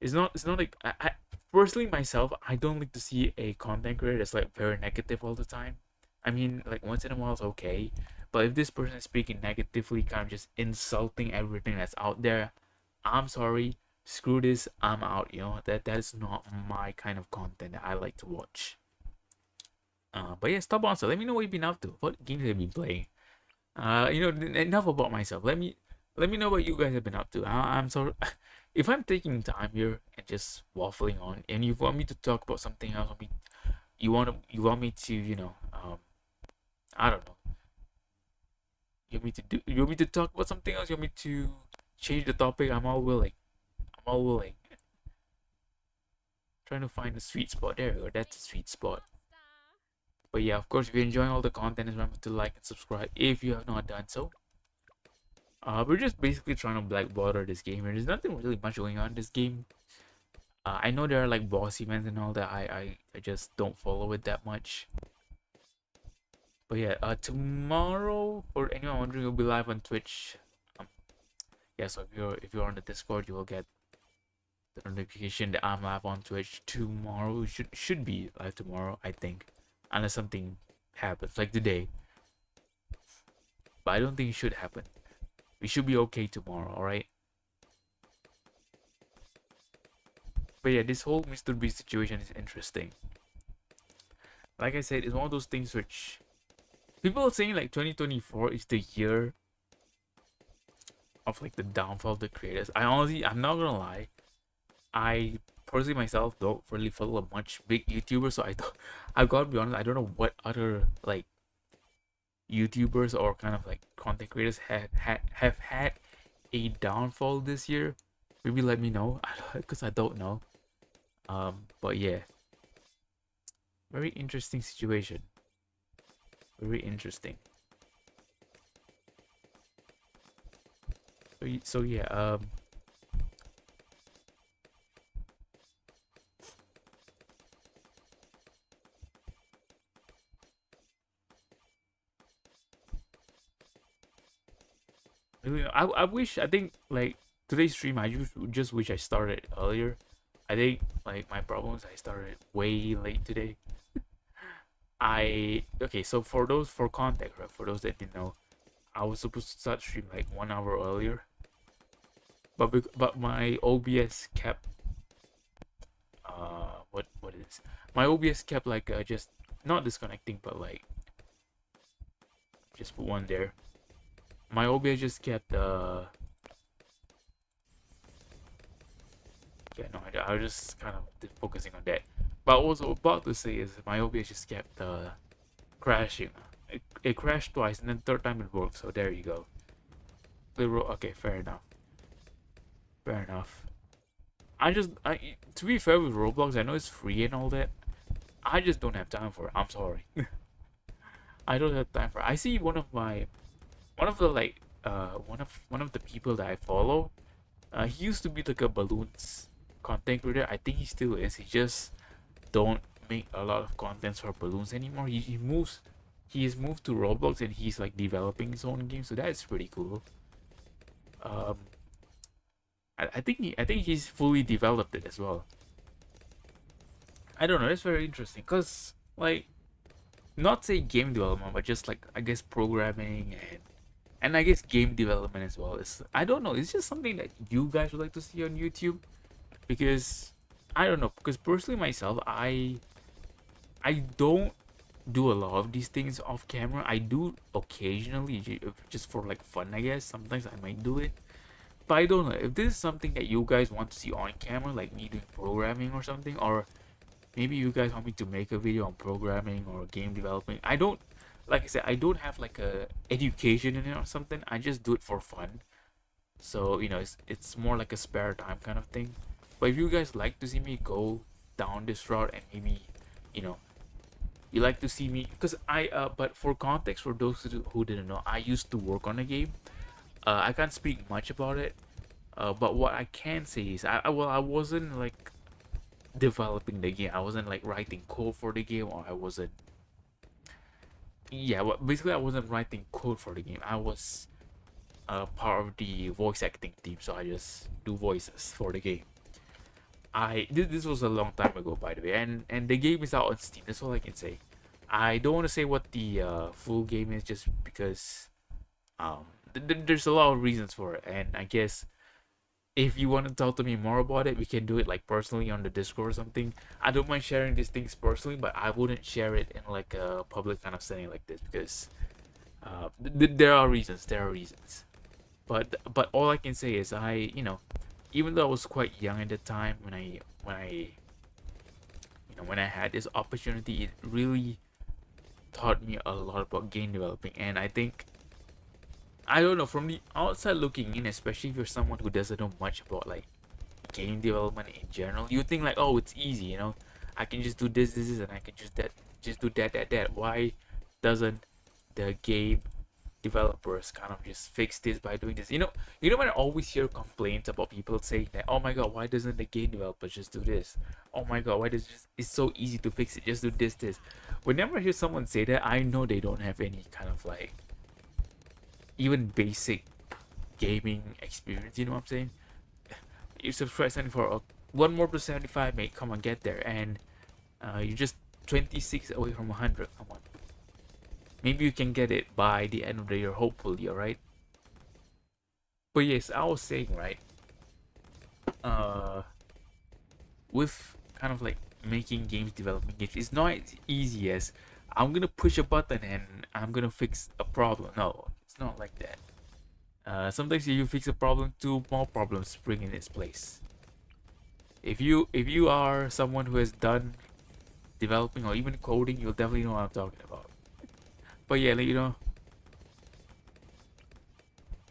it's not like I personally myself, I don't like to see a content creator that's like very negative all the time. I mean, like once in a while it's okay, but if this person is speaking negatively, kind of just insulting everything that's out there, I'm sorry, screw this, I'm out. That is not my kind of content that I like to watch. But yeah, stop on. So let me know what you've been up to. What games have you been playing? Enough about myself. Let me know what you guys have been up to. I'm sorry if I'm taking time here and just waffling on, and you want me to talk about something else. You want me to, I don't know. You want me to talk about something else? You want me to change the topic? I'm all willing. I'm all willing. Trying to find a sweet spot. There we go. That's a sweet spot. But yeah, of course, if you're enjoying all the content, remember to like and subscribe if you have not done so. We're just basically trying to black border this game, and there's nothing really much going on in this game. I know there are like boss events and all that. I just don't follow it that much. But yeah, tomorrow, for anyone wondering, we'll be live on Twitch. Yeah, so if you're on the Discord, you will get the notification that I'm live on Twitch tomorrow. Should be live tomorrow, I think, unless something happens like today. but I don't think it should happen. We should be okay tomorrow, alright? But yeah, this whole Mr. Beast situation is interesting. Like I said, it's one of those things which people are saying like 2024 is the year of like the downfall of the creators. I'm not gonna lie, I personally myself don't really follow much big YouTubers, so I gotta be honest, I don't know what other like YouTubers or kind of like content creators have had a downfall this year. Maybe let me know, because I don't know. But yeah, very interesting situation. Very interesting. So yeah, I wish, I think like today's stream I just wish I started earlier. I think like my problem is I started way late today. Okay, so for context, right? For those that didn't know, I was supposed to start stream like 1 hour earlier, but my OBS kept what is my OBS kept like just not disconnecting, but like just put one there. My OBS just kept yeah, no, I was just kind of focusing on that. But what I was about to say is my OBS just kept crashing. It crashed twice, and then third time it worked. So there you go. Okay, fair enough. Fair enough. To be fair with Roblox, I know it's free and all that. I just don't have time for it. I'm sorry. I don't have time for it. I see one of the like one of the people that I follow. He used to be like a balloons content creator. I think he still is. He just don't make a lot of contents for balloons anymore. He has moved to Roblox, and he's like developing his own game, so that's pretty cool. I think he's fully developed it as well. I don't know, that's very interesting, cause like not say game development, but just like I guess programming and I guess game development as well. I don't know, it's just something that you guys would like to see on YouTube, because I don't know, because personally myself, I don't do a lot of these things off camera. I do occasionally, just for like fun, I guess. Sometimes I might do it, but I don't know if this is something that you guys want to see on camera, like me doing programming or something, or maybe you guys want me to make a video on programming or game development. I don't, like I said, I don't have like a education in it or something. I just do it for fun. So it's more like a spare time kind of thing. But if you guys like to see me go down this route, and maybe you know you like to see me, because but for context, for those who didn't know, I used to work on a game. I can't speak much about it, but what I can say is I wasn't like developing the game. I wasn't like writing code for the game, or I wasn't, yeah, well, basically I wasn't writing code for the game. I was part of the voice acting team, so I just do voices for the game. This was a long time ago, by the way, and the game is out on Steam. That's all I can say. I don't want to say what the full game is, just because there's a lot of reasons for it, and I guess if you want to talk to me more about it, we can do it like personally on the Discord or something. I don't mind sharing these things personally, but I wouldn't share it in like a public kind of setting like this, because there are reasons. There are reasons. But all I can say is even though I was quite young at the time, when I had this opportunity, it really taught me a lot about game developing. And I think, I don't know, from the outside looking in, especially if you're someone who doesn't know much about like game development in general, you think like, oh, it's easy, I can just do this, and I can just do that. Why doesn't the game developers kind of just fix this by doing this? When I always hear complaints about people saying that, oh my god, why doesn't the game developer just do this? Oh my god, why does it's so easy to fix it, just do this. Whenever I hear someone say that, I know they don't have any kind of like even basic gaming experience. You know what I'm saying? You subscribe something for 1 more to 75, mate. Come on, get there. And you're just 26 away from 100. Come on. maybe you can get it by the end of the year, hopefully. All right. But yes, I was saying, right, uh with kind of like making games, developing games, it's not as easy as I'm gonna push a button and I'm gonna fix a problem. No, it's not like that. Sometimes if you fix a problem, two more problems spring in its place. If you are someone who has done developing or even coding, you'll definitely know what I'm talking about. But yeah,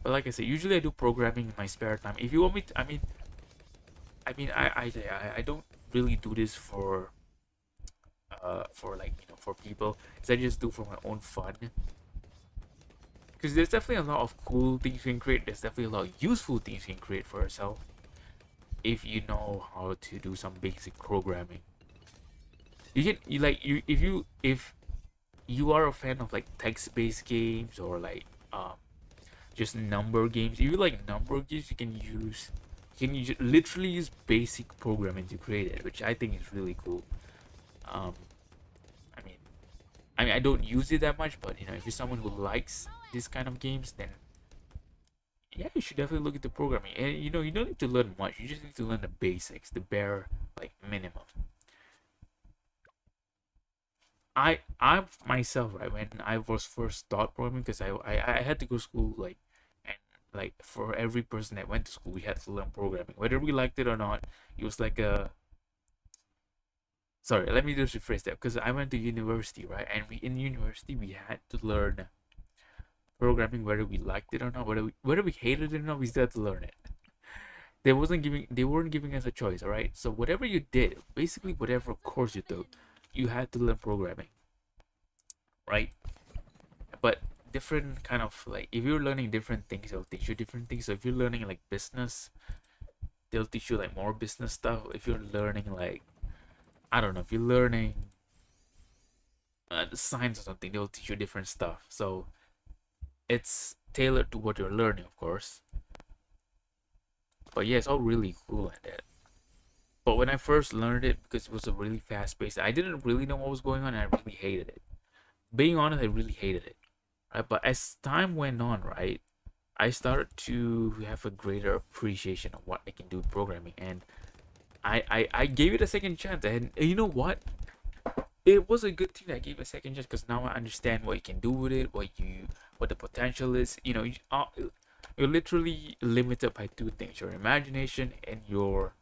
but like I said, usually I do programming in my spare time. If you want me to, I don't really do this for like, for people. I just do for my own fun. Because there's definitely a lot of cool things you can create. There's definitely a lot of useful things you can create for yourself if you know how to do some basic programming. You can you like you if you are a fan of like text-based games or like just number games. If you like number games, literally use basic programming to create it, which I think is really cool. Um, I mean, I don't use it that much, but if you're someone who likes this kind of games, then yeah, you should definitely look into programming. And you don't need to learn much. You just need to learn the basics, the bare like minimum. I myself, right, when I was first taught programming, because I had to go to school, like, and like for every person that went to school we had to learn programming whether we liked it or not. It was like a sorry, let me just rephrase that, because I went to university, right, and we in university we had to learn programming whether we liked it or not, whether we hated it or not, we still had to learn it. They weren't giving us a choice, all right? So whatever you did, basically whatever course you took, you had to learn programming, right? But different kind of like, if you're learning different things, they'll teach you different things. So if you're learning like business, they'll teach you like more business stuff. If you're learning like, I don't know, if you're learning science or something, they'll teach you different stuff. So it's tailored to what you're learning, of course. But yeah, it's all really cool like that. But when I first learned it, because it was a really fast pace, I didn't really know what was going on, and I really hated it. Being honest, I really hated it. Right? But as time went on, right, I started to have a greater appreciation of what I can do with programming, and I gave it a second chance. And you know what? It was a good thing that I gave it a second chance, because now I understand what you can do with it, what the potential is. You're literally limited by two things: your imagination and your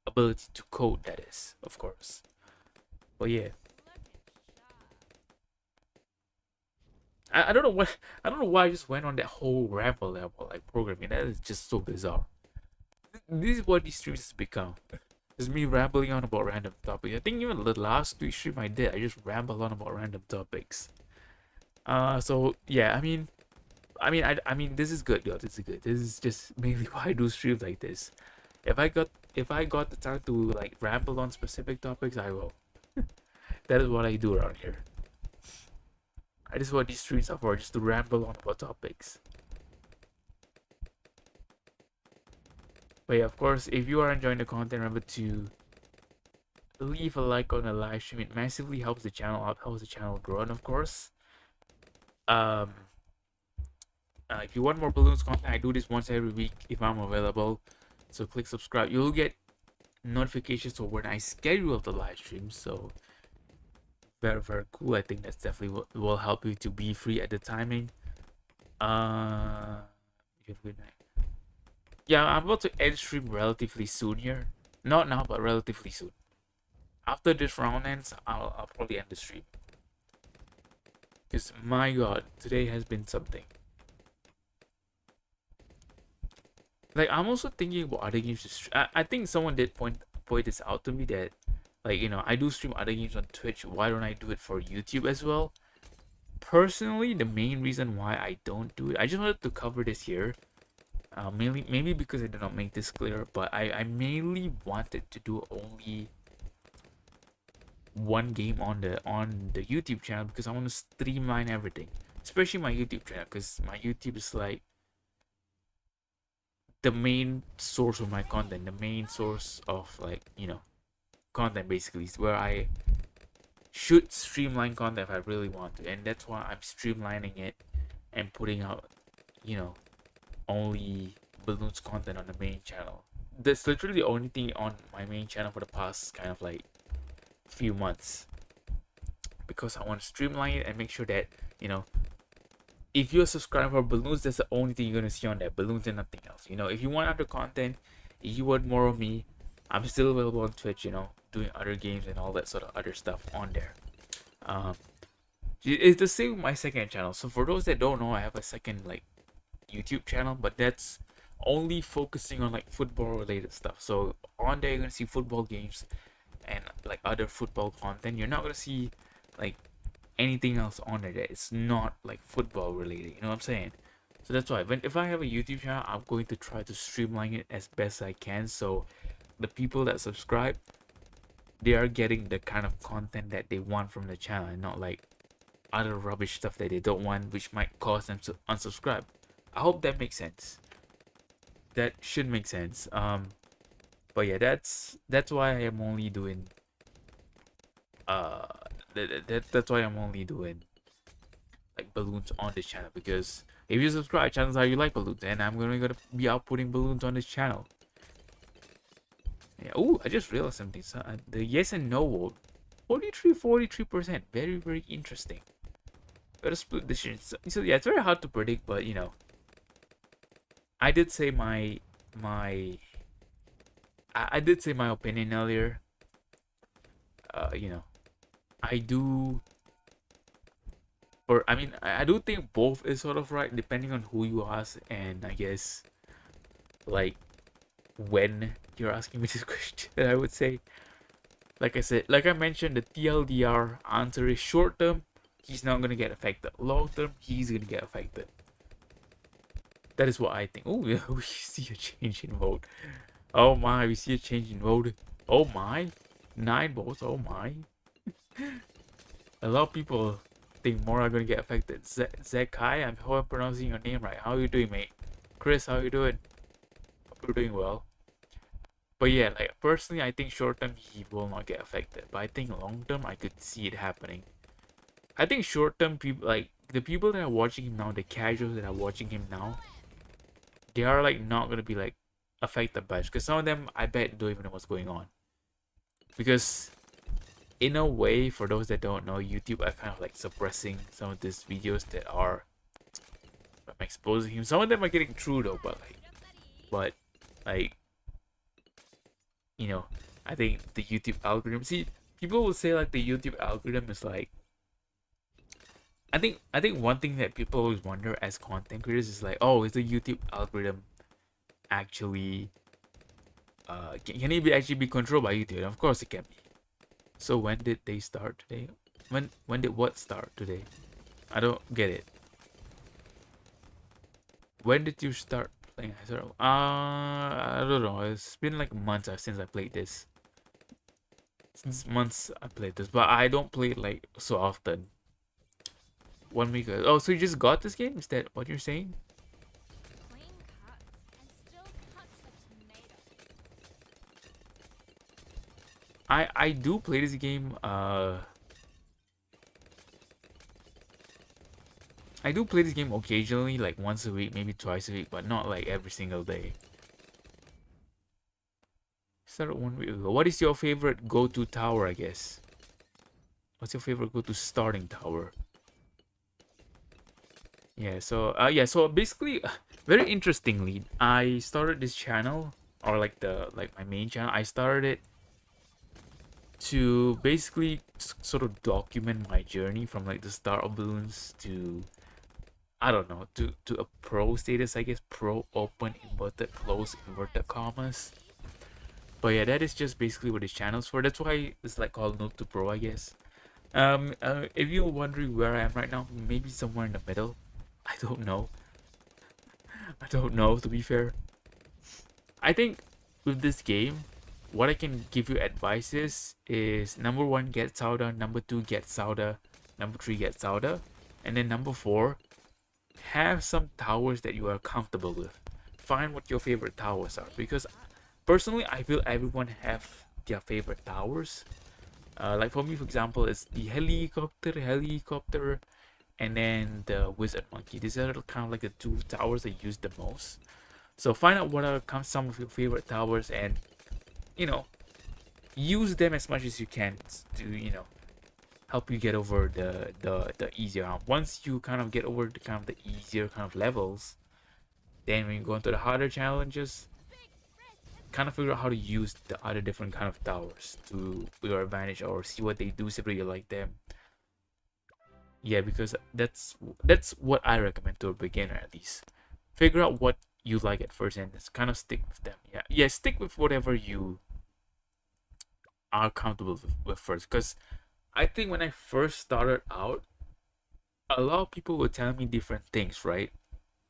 ability to code. That is, of course. But yeah, I don't know what I don't know why I just went on that whole ramble level like programming. That is just so bizarre. This is what these streams has become. It's me rambling on about random topics. I think even the last two stream I did, I just rambled on about random topics. So yeah, I mean, this is good, yo. This is good. This is just mainly why I do streams like this. If I got the time to like ramble on specific topics, I will. That is what I do around here. I just what these streams are for, just to ramble on about topics. But yeah, of course, if you are enjoying the content, remember to leave a like on the live stream. It massively helps the channel out, helps the channel grow, and of course, um, if you want more balloons content, I do this once every week if I'm available. So click subscribe. You'll get notifications for when I schedule the live stream. So very, very cool. I think that's definitely what will help you to be free at the timing. You have a good night. Yeah, I'm about to end stream relatively soon here. Not now, but relatively soon. After this round ends, I'll probably end the stream. Because my god, today has been something. Like, I'm also thinking about other games to stream. I think someone did point this out to me that, like, I do stream other games on Twitch. Why don't I do it for YouTube as well? Personally, the main reason why I don't do it, I just wanted to cover this here. Mainly, maybe because I did not make this clear, but I mainly wanted to do only one game on the YouTube channel, because I want to streamline everything, especially my YouTube channel, because my YouTube is like the main source of my content, the main source of, like, content basically, is where I should streamline content if I really want to, and that's why I'm streamlining it and putting out, you know, only balloons content on the main channel. That's literally the only thing on my main channel for the past kind of like few months, because I want to streamline it and make sure that, you know, if you're subscribed for balloons, that's the only thing you're gonna see on there, balloons and nothing else. You know, if you want other content, if you want more of me, I'm still available on Twitch, you know, doing other games and all that sort of other stuff on there. It's the same with my second channel. So for those that don't know, I have a second like YouTube channel, but that's only focusing on like football related stuff. So on there you're gonna see football games and like other football content. You're not gonna see like anything else on there that is not like football related, you know what I'm saying? So that's why if I have a YouTube channel, I'm going to try to streamline it as best I can, so the people that subscribe, they are getting the kind of content that they want from the channel, and not like other rubbish stuff that they don't want, which might cause them to unsubscribe. I hope that makes sense. That should make sense. But yeah, that's why I am only doing that's why I'm only doing like balloons on this channel, because if you subscribe, chances are you like balloons, and I'm gonna be outputting balloons on this channel. Yeah. Oh, I just realized something. So, the yes and no vote, 43%. Very, very interesting. Gotta split decision. So yeah, it's very hard to predict, but you know, I did say I did say my opinion earlier. You know, I do, or I mean, I do think both is sort of right, depending on who you ask, and I guess like when you're asking me this question. I would say, like I said, like I mentioned, the TLDR answer is short term, he's not gonna get affected. Long term, he's gonna get affected. That is what I think. Oh, yeah, we see a change in vote. Oh my, we see a change in vote. Oh my, 9 votes. Oh my. A lot of people think more are gonna get affected. Zekai, I hope I'm pronouncing your name right. How are you doing, mate? Chris, how are you doing? Hope you're doing well. But yeah, like personally, I think short term he will not get affected, but I think long term I could see it happening. I think short term people, like the people that are watching him now, the casuals that are watching him now, they are like not gonna be like affected by it, because some of them I bet don't even know what's going on. Because in a way, for those that don't know, YouTube are kind of like suppressing some of these videos that are exposing him. Some of them are getting through though, but like you know, I think the YouTube algorithm. See, people will say like the YouTube algorithm is like. I think one thing that people always wonder as content creators is like, oh, is the YouTube algorithm actually can it actually be controlled by YouTube? And of course it can be. So when did they start today? When did what start today? I don't get it. When did you start playing? I don't know. It's been like months since I played this. Since months I played this, but I don't play it like so often. 1 week ago. Oh, so you just got this game? Is that what you're saying? I do play this game. I do play this game occasionally, like once a week, maybe twice a week, but not like every single day. Started 1 week ago. What is your favorite go-to tower, I guess? What's your favorite go-to starting tower? Yeah, so so basically, very interestingly, I started this channel, or like my main channel. I started it to basically sort of document my journey from like the start of balloons to, I don't know, to a pro status, I guess. Pro, open inverted, close inverted commas. But yeah, that is just basically what this channel's for. That's why it's like called Noob to Pro, I guess. If you're wondering where I am right now, maybe somewhere in the middle. I don't know. I don't know, to be fair. I think with this game, what I can give you advice is number 1, get Sauda. Number 2, get Sauda. Number 3, get Sauda. And then number 4, have some towers that you are comfortable with. Find what your favorite towers are, because personally I feel everyone have their favorite towers. Like for me, for example, it's the helicopter, and then the wizard monkey. These are kind of like the two towers I use the most. So find out what are some of your favorite towers, and you know, use them as much as you can to help you get over the easier. Once you kind of get over the kind of the easier kind of levels, then when you go into the harder challenges, kind of figure out how to use the other different kind of towers to your advantage, or see what they do, see if you like them. Yeah, because that's what I recommend to a beginner at least. Figure out what you like at first and just kind of stick with them. Yeah, stick with whatever you are comfortable with first. Because I think when I first started out, a lot of people were telling me different things, right?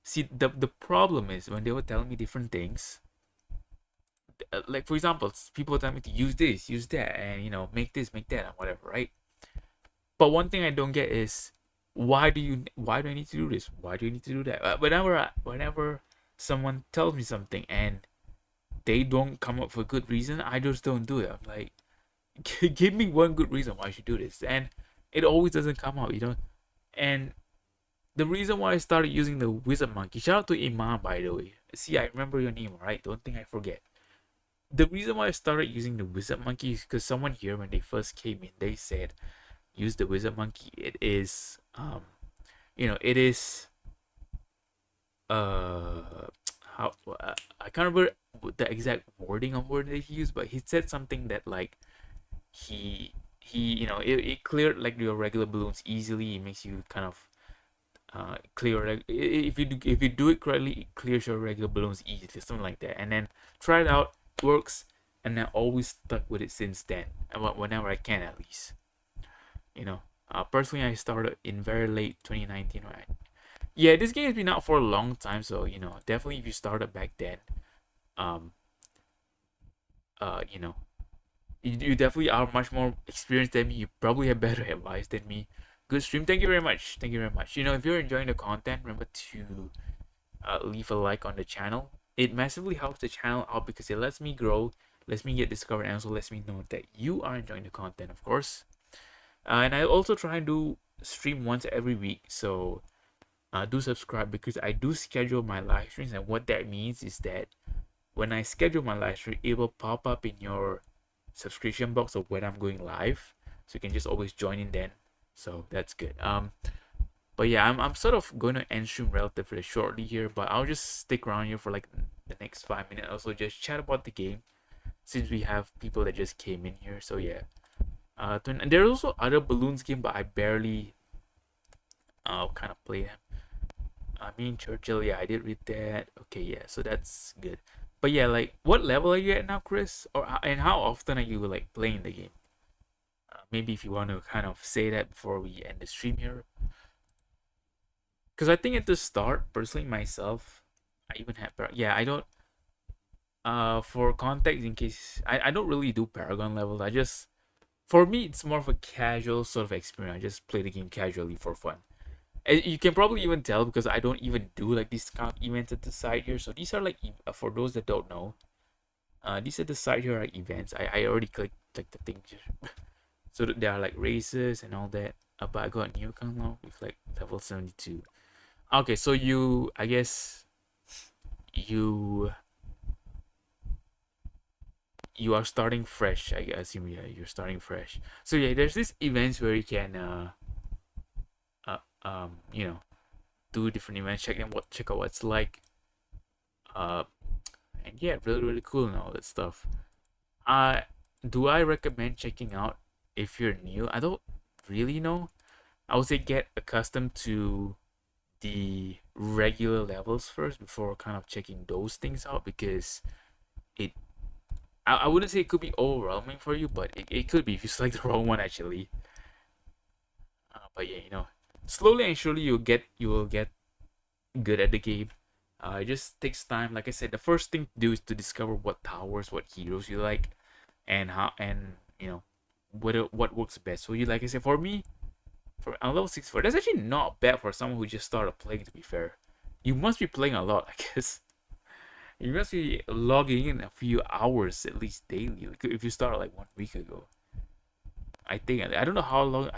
See, the problem is when they were telling me different things, like for example, people tell me to use this, use that, and make this, make that, and whatever, right? But one thing I don't get is why do I need to do this? Why do you need to do that? Whenever someone tells me something and they don't come up with a good reason, I just don't do it. I'm like, give me one good reason why I should do this, and it always doesn't come out. And the reason why I started using the wizard monkey, shout out to Iman, by the way. See, I remember your name, right? Don't think I forget. The reason why I started using the wizard monkey is because someone here, when they first came in, they said use the wizard monkey. It is it is how I can't remember the exact wording of word that he used, but he said something that like he it cleared like your regular balloons easily. It makes you kind of clear, like if you do it correctly, it clears your regular balloons easily, something like that. And then try it out, works, and I always stuck with it since then, and whenever I can, at least. Personally, I started in very late 2019, right? Yeah, this game has been out for a long time, so definitely if you started back then, um you know you definitely are much more experienced than me. You probably have better advice than me. Good stream. Thank you very much. Thank you very much. If you're enjoying the content, remember to leave a like on the channel. It massively helps the channel out because it lets me grow, lets me get discovered, and also lets me know that you are enjoying the content, of course. And I also try and do stream once every week, so do subscribe because I do schedule my live streams, and what that means is that when I schedule my live stream, it will pop up in your subscription box of when I'm going live, so you can just always join in then. So that's good. But yeah, I'm sort of going to end stream relatively shortly here, but I'll just stick around here for like the next 5 minutes. Also, just chat about the game since we have people that just came in here. So yeah, and there's also other balloons game, but I barely kind of play them. I mean, Churchill, yeah, I did read that. Okay, yeah, so that's good. But yeah, like, what level are you at now, Chris? And how often are you like playing the game? Maybe if you want to kind of say that before we end the stream here. Because I think at the start, personally myself, I even had yeah, I don't. For context, in case I don't really do Paragon levels. For me, it's more of a casual sort of experience. I just play the game casually for fun. And you can probably even tell because I don't even do like these kind of events at the side here. So these are like for those that don't know, these at the side here are events. I already clicked like the thing so that there are like races and all that. But I got a new account now with like level 72. Okay, so I guess you are starting fresh. I assume, yeah, you're starting fresh. So yeah, there's this events where you can do different events, check out what it's like. And yeah, really cool and all that stuff. Do I recommend checking out if you're new? I don't really know. I would say get accustomed to the regular levels first before kind of checking those things out, because I wouldn't say it could be overwhelming for you, but it could be if you select the wrong one actually. But yeah, slowly and surely you will get good at the game. It just takes time. Like I said, the first thing to do is to discover what towers, what heroes you like, and what works best for you. Like I said, for me, for on level 64, that's actually not bad for someone who just started playing. To be fair, you must be playing a lot, I guess. You must be logging in a few hours at least daily. Like if you started like 1 week ago. I think I don't know how long.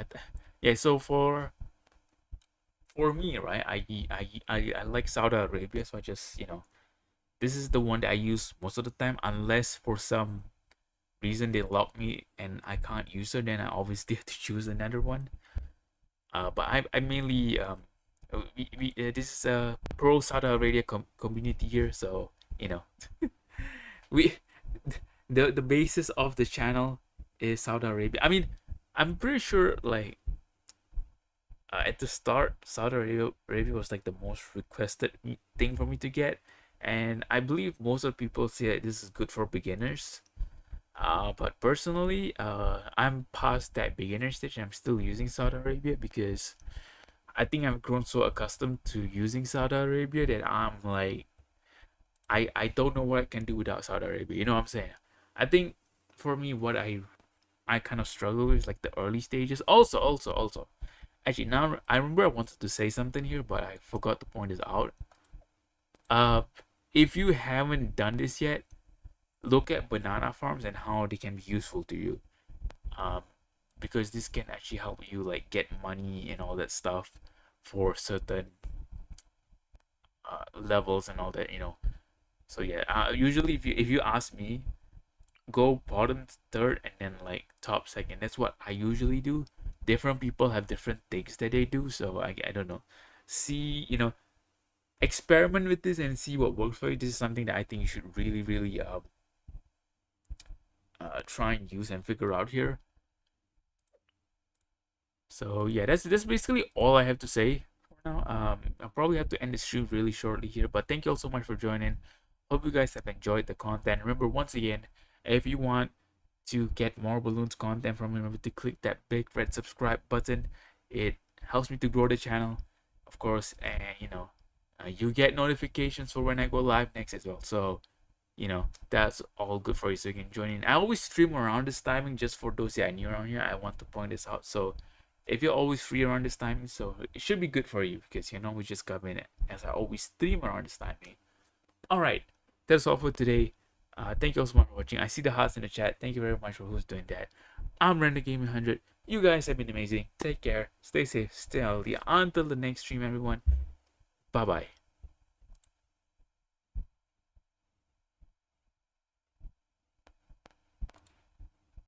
Yeah, so for me, right, I like Saudi Arabia, so I just, this is the one that I use most of the time, unless for some reason they lock me and I can't use it, then I obviously have to choose another one. But I mainly this is a pro Saudi Arabia community here, so you know we the basis of the channel is Saudi Arabia. I mean, I'm pretty sure like at the start, Saudi Arabia was like the most requested thing for me to get, and I believe most of the people say that this is good for beginners. But personally, I'm past that beginner stage, and I'm still using Saudi Arabia because I think I've grown so accustomed to using Saudi Arabia that I'm like, I don't know what I can do without Saudi Arabia. You know what I'm saying? I think for me, what I kind of struggle with like the early stages. Also, actually, now I remember I wanted to say something here, but I forgot to point this out. Uh, if you haven't done this yet, look at banana farms and how they can be useful to you. Um, because this can actually help you like get money and all that stuff for certain levels and all that. So yeah, usually if you ask me, go bottom third and then like top second. That's what I usually do. Different people have different things that they do, so I don't know. See, experiment with this and see what works for you. This is something that I think you should really, really try and use and figure out here. So yeah, that's basically all I have to say for now. I'll probably have to end the stream really shortly here, but thank you all so much for joining. Hope you guys have enjoyed the content. Remember, once again, if you want to get more balloons content from me, remember to click that big red subscribe button. It helps me to grow the channel, of course, and you get notifications for when I go live next as well. So that's all good for you, so you can join in. I always stream around this timing, just for those that are new around here. I want to point this out. So if you're always free around this timing, so it should be good for you, because we just come in as I always stream around this timing. All right, that's all for today. Thank you all so much for watching. I see the hearts in the chat. Thank you very much for who's doing that. I'm Render Gaming 100. You guys have been amazing. Take care, stay safe, stay healthy. Until the next stream, everyone. Bye bye.